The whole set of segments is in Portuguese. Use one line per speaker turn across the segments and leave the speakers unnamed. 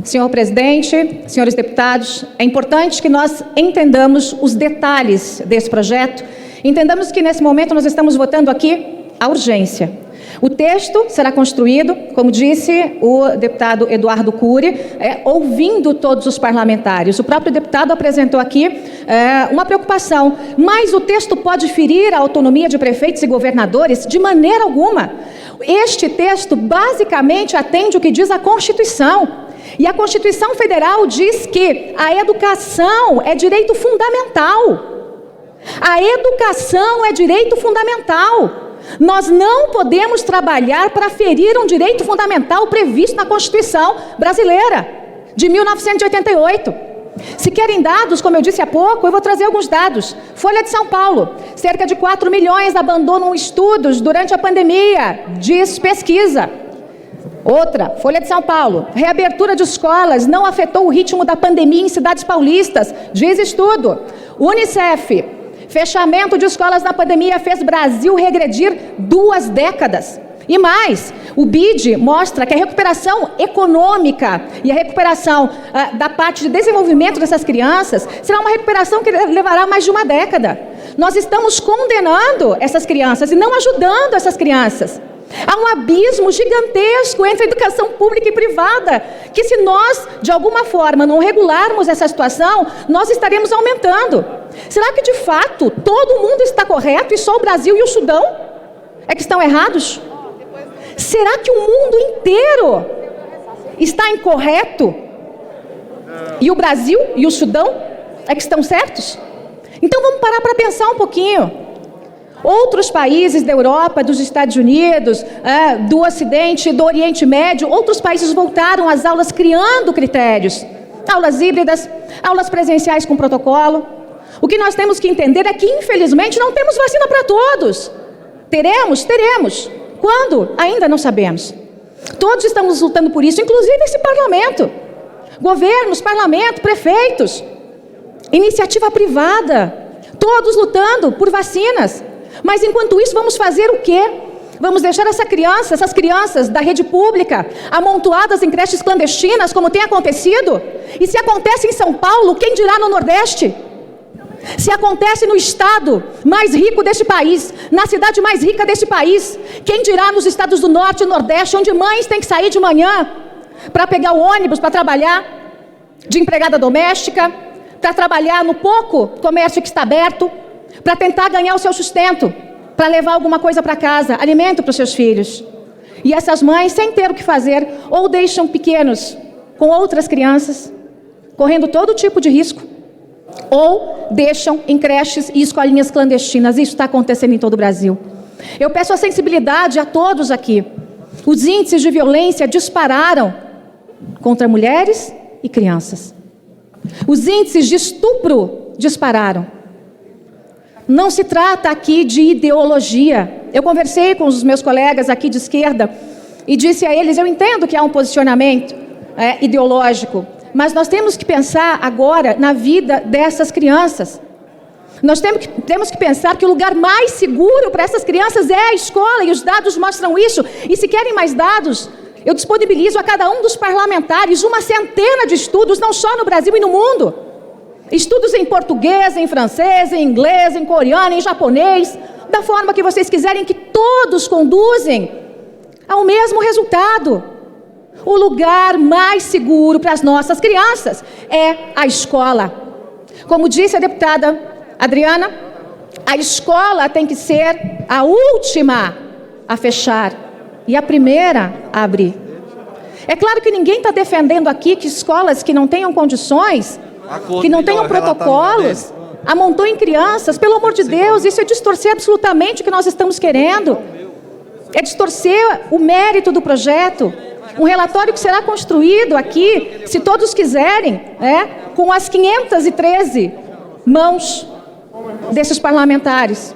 Senhor presidente, senhores deputados, é importante que nós entendamos os detalhes desse projeto. Entendamos que nesse momento nós estamos votando aqui a urgência. O texto será construído, como disse o deputado Eduardo Cury, ouvindo todos os parlamentares. O próprio deputado apresentou aqui uma preocupação, mas o texto pode ferir a autonomia de prefeitos e governadores de maneira alguma. Este texto basicamente atende o que diz a Constituição. E a Constituição Federal diz que a educação é direito fundamental. A educação é direito fundamental. Nós não podemos trabalhar para ferir um direito fundamental previsto na Constituição brasileira, de 1988. Se querem dados, como eu disse há pouco, eu vou trazer alguns dados. Folha de São Paulo, cerca de 4 milhões abandonam estudos durante a pandemia, diz pesquisa. Outra, Folha de São Paulo, reabertura de escolas não afetou o ritmo da pandemia em cidades paulistas, diz estudo. Unicef, fechamento de escolas na pandemia fez Brasil regredir 2 décadas. E mais, o BID mostra que a recuperação econômica e a recuperação da parte de desenvolvimento dessas crianças será uma recuperação que levará mais de 1 década. Nós estamos condenando essas crianças e não ajudando essas crianças. Há um abismo gigantesco entre a educação pública e privada, que se nós, de alguma forma, não regularmos essa situação, nós estaremos aumentando. Será que, de fato, todo mundo está correto e só o Brasil e o Sudão é que estão errados? Será que o mundo inteiro está incorreto e o Brasil e o Sudão é que estão certos? Então vamos parar para pensar um pouquinho. Outros países da Europa, dos Estados Unidos, do Ocidente, do Oriente Médio, outros países voltaram às aulas criando critérios. Aulas híbridas, aulas presenciais com protocolo. O que nós temos que entender é que, infelizmente, não temos vacina para todos. Teremos? Teremos. Quando? Ainda não sabemos. Todos estamos lutando por isso, inclusive esse parlamento. Governos, parlamento, prefeitos, iniciativa privada, todos lutando por vacinas. Mas enquanto isso, vamos fazer o quê? Vamos deixar essas crianças da rede pública amontoadas em creches clandestinas, como tem acontecido? E se acontece em São Paulo, quem dirá no Nordeste? Se acontece no estado mais rico deste país, na cidade mais rica deste país, quem dirá nos estados do Norte e Nordeste, onde mães têm que sair de manhã para pegar o ônibus para trabalhar de empregada doméstica, para trabalhar no pouco comércio que está aberto, para tentar ganhar o seu sustento, para levar alguma coisa para casa, alimento para os seus filhos. E essas mães, sem ter o que fazer, ou deixam pequenos com outras crianças, correndo todo tipo de risco, ou deixam em creches e escolinhas clandestinas. Isso está acontecendo em todo o Brasil. Eu peço a sensibilidade a todos aqui. Os índices de violência dispararam contra mulheres e crianças. Os índices de estupro dispararam. Não se trata aqui de ideologia. Eu conversei com os meus colegas aqui de esquerda e disse a eles, eu entendo que há um posicionamento ideológico, mas nós temos que pensar agora na vida dessas crianças. Nós temos que pensar que o lugar mais seguro para essas crianças é a escola, e os dados mostram isso. E se querem mais dados, eu disponibilizo a cada um dos parlamentares 100 de estudos, não só no Brasil e no mundo. Estudos em português, em francês, em inglês, em coreano, em japonês, da forma que vocês quiserem, que todos conduzem ao mesmo resultado. O lugar mais seguro para as nossas crianças é a escola. Como disse a deputada Adriana, a escola tem que ser a última a fechar e a primeira a abrir. É claro que ninguém está defendendo aqui que escolas que não tenham condições, que não tenham protocolos, amontoem crianças. Pelo amor de Deus, isso é distorcer absolutamente o que nós estamos querendo. É distorcer o mérito do projeto. Um relatório que será construído aqui, se todos quiserem, com as 513 mãos desses parlamentares.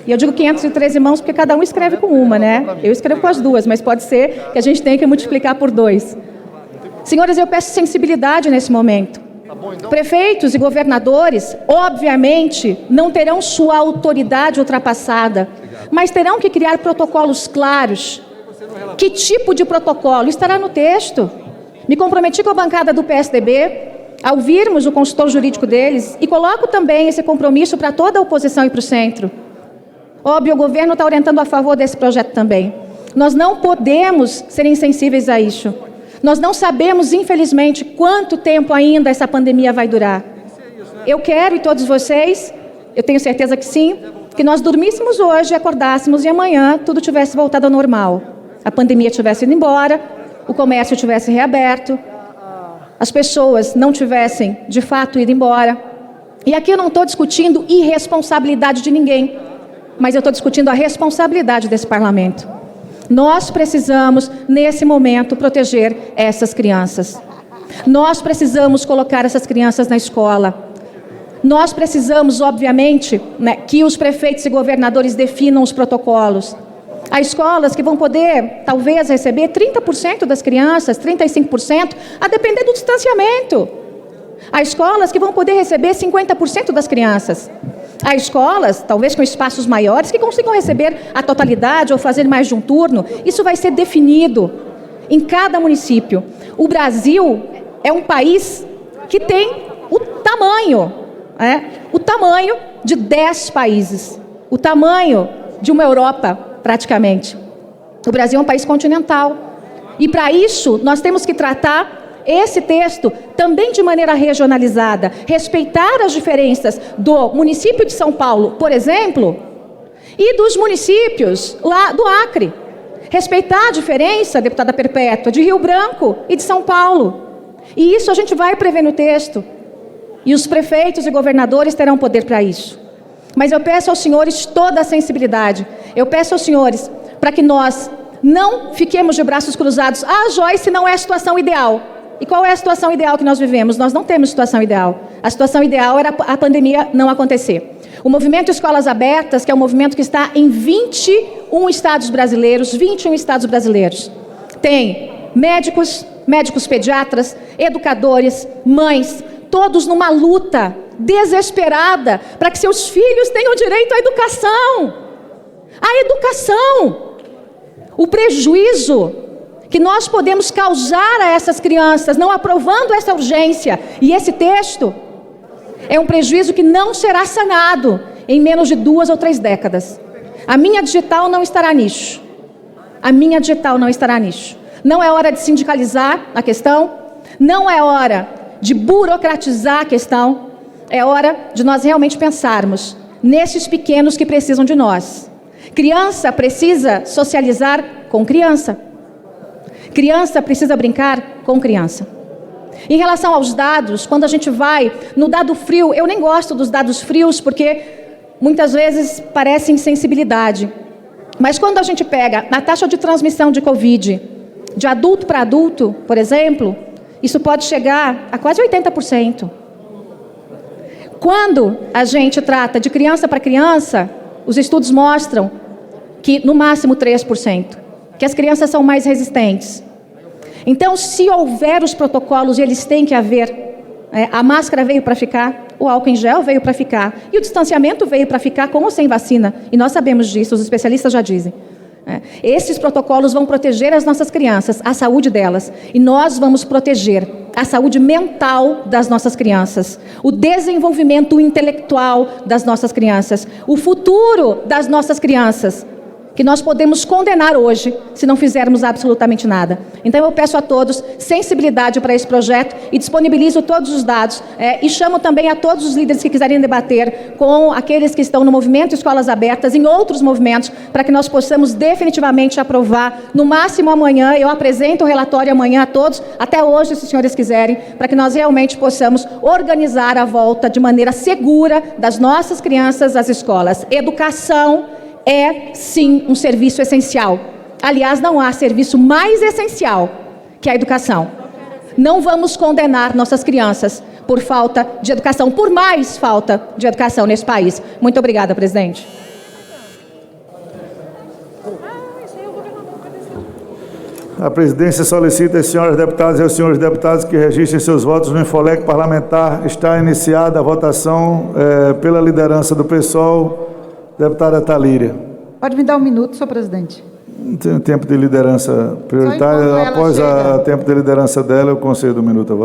E eu digo 513 mãos porque cada um escreve com uma, né? Eu escrevo com as 2, mas pode ser que a gente tenha que multiplicar por 2. Senhores, eu peço sensibilidade nesse momento. Prefeitos e governadores, obviamente, não terão sua autoridade ultrapassada, mas terão que criar protocolos claros. Que tipo de protocolo? Estará no texto. Me comprometi com a bancada do PSDB ao ouvirmos o consultor jurídico deles e coloco também esse compromisso para toda a oposição e para o centro. Óbvio, o governo está orientando a favor desse projeto também. Nós não podemos ser insensíveis a isso. Nós não sabemos, infelizmente, quanto tempo ainda essa pandemia vai durar. Eu quero, e todos vocês, eu tenho certeza que sim, que nós dormíssemos hoje, acordássemos e amanhã tudo tivesse voltado ao normal. A pandemia tivesse ido embora, o comércio tivesse reaberto, as pessoas não tivessem, de fato, ido embora. E aqui eu não estou discutindo irresponsabilidade de ninguém, mas eu estou discutindo a responsabilidade desse parlamento. Nós precisamos, nesse momento, proteger essas crianças. Nós precisamos colocar essas crianças na escola. Nós precisamos, obviamente, que os prefeitos e governadores definam os protocolos. Há escolas que vão poder, talvez, receber 30% das crianças, 35%, a depender do distanciamento. Há escolas que vão poder receber 50% das crianças. Há escolas, talvez com espaços maiores, que consigam receber a totalidade ou fazer mais de um turno. Isso vai ser definido em cada município. O Brasil é um país que tem o tamanho de 10 países, o tamanho de uma Europa, praticamente. O Brasil é um país continental. E para isso, nós temos que tratar esse texto também de maneira regionalizada, respeitar as diferenças do município de São Paulo, por exemplo, e dos municípios lá do Acre. Respeitar a diferença, deputada Perpétua, de Rio Branco e de São Paulo. E isso a gente vai prever no texto. E os prefeitos e governadores terão poder para isso. Mas eu peço aos senhores toda a sensibilidade. Eu peço aos senhores para que nós não fiquemos de braços cruzados. Ah, Joyce, não é a situação ideal. E qual é a situação ideal que nós vivemos? Nós não temos situação ideal. A situação ideal era a pandemia não acontecer. O movimento Escolas Abertas, que é um movimento que está em 21 estados brasileiros, tem médicos pediatras, educadores, mães, todos numa luta desesperada para que seus filhos tenham direito à educação. A educação. O prejuízo que nós podemos causar a essas crianças não aprovando essa urgência e esse texto é um prejuízo que não será sanado em menos de 2 ou 3 décadas. A minha digital não estará nisso. Não é hora de sindicalizar a questão, não é hora de burocratizar a questão, é hora de nós realmente pensarmos nesses pequenos que precisam de nós. Criança precisa socializar com criança. Criança precisa brincar com criança. Em relação aos dados, quando a gente vai no dado frio, eu nem gosto dos dados frios porque muitas vezes parece insensibilidade. Mas quando a gente pega a taxa de transmissão de Covid, de adulto para adulto, por exemplo, isso pode chegar a quase 80%. Quando a gente trata de criança para criança, os estudos mostram que no máximo 3%. Que as crianças são mais resistentes. Então, se houver os protocolos, e eles têm que haver, a máscara veio para ficar, o álcool em gel veio para ficar, e o distanciamento veio para ficar com ou sem vacina, e nós sabemos disso, os especialistas já dizem. Esses protocolos vão proteger as nossas crianças, a saúde delas, e nós vamos proteger a saúde mental das nossas crianças, o desenvolvimento intelectual das nossas crianças, o futuro das nossas crianças, que nós podemos condenar hoje, se não fizermos absolutamente nada. Então eu peço a todos sensibilidade para esse projeto e disponibilizo todos os dados e chamo também a todos os líderes que quiserem debater com aqueles que estão no movimento Escolas Abertas, em outros movimentos, para que nós possamos definitivamente aprovar, no máximo amanhã. Eu apresento o relatório amanhã a todos, até hoje, se os senhores quiserem, para que nós realmente possamos organizar a volta de maneira segura das nossas crianças às escolas. Educação é, sim, um serviço essencial. Aliás, não há serviço mais essencial que a educação. Não vamos condenar nossas crianças por falta de educação, por mais falta de educação nesse país. Muito obrigada, presidente.
A presidência solicita às senhoras deputadas e aos senhores deputados que registrem seus votos no Infoleque Parlamentar. Está iniciada a votação pela liderança do PSOL. Deputada Talíria.
Pode me dar um minuto, senhor presidente?
Tem tempo de liderança prioritária.
Só enquanto ela
Após
chega.
o tempo de liderança dela, eu concedo um minuto a votação.